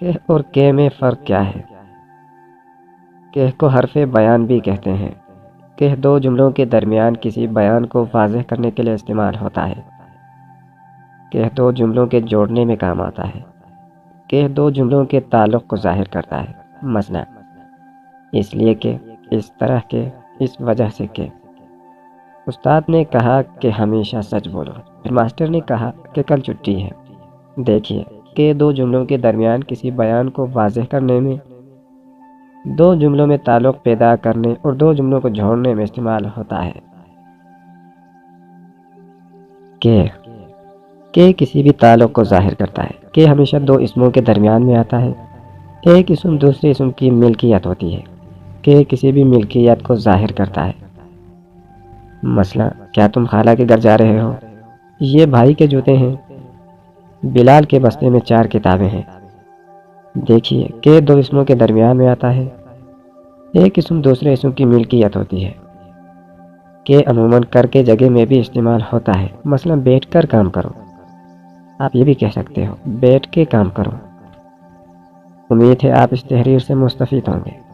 کہ اور کے میں فرق کیا ہے؟ کہ کو حرف بیان بھی کہتے ہیں۔ کہ دو جملوں کے درمیان کسی بیان کو واضح کرنے کے لیے استعمال ہوتا ہے۔ کہ دو جملوں کے جوڑنے میں کام آتا ہے۔ کہ دو جملوں کے تعلق کو ظاہر کرتا ہے، مثلا اس لیے کہ، اس طرح کے، اس وجہ سے کہ۔ استاد نے کہا کہ ہمیشہ سچ بولو، پھر ماسٹر نے کہا کہ کل چھٹی ہے۔ دیکھیے کہ دو جملوں کے درمیان کسی بیان کو واضح کرنے میں، دو جملوں میں تعلق پیدا کرنے اور دو جملوں کو جوڑنے میں استعمال ہوتا ہے۔ کہ کسی بھی تعلق کو ظاہر کرتا ہے۔ کہ ہمیشہ دو اسموں کے درمیان میں آتا ہے۔ ایک اسم دوسرے اسم کی ملکیت ہوتی ہے۔ کہ کسی بھی ملکیت کو ظاہر کرتا ہے، مثلا کیا تم خالہ کے گھر جا رہے ہو؟ یہ بھائی کے جوتے ہیں۔ بلال کے بستے میں 4 کتابیں ہیں۔ دیکھیے کہ دو اسموں کے درمیان میں آتا ہے۔ ایک اسم دوسرے اسم کی ملکیت ہوتی ہے۔ کہ عموماً کر کے جگہ میں بھی استعمال ہوتا ہے، مثلا بیٹھ کر کام کرو۔ آپ یہ بھی کہہ سکتے ہو بیٹھ کے کام کرو۔ امید ہے آپ اس تحریر سے مستفید ہوں گے۔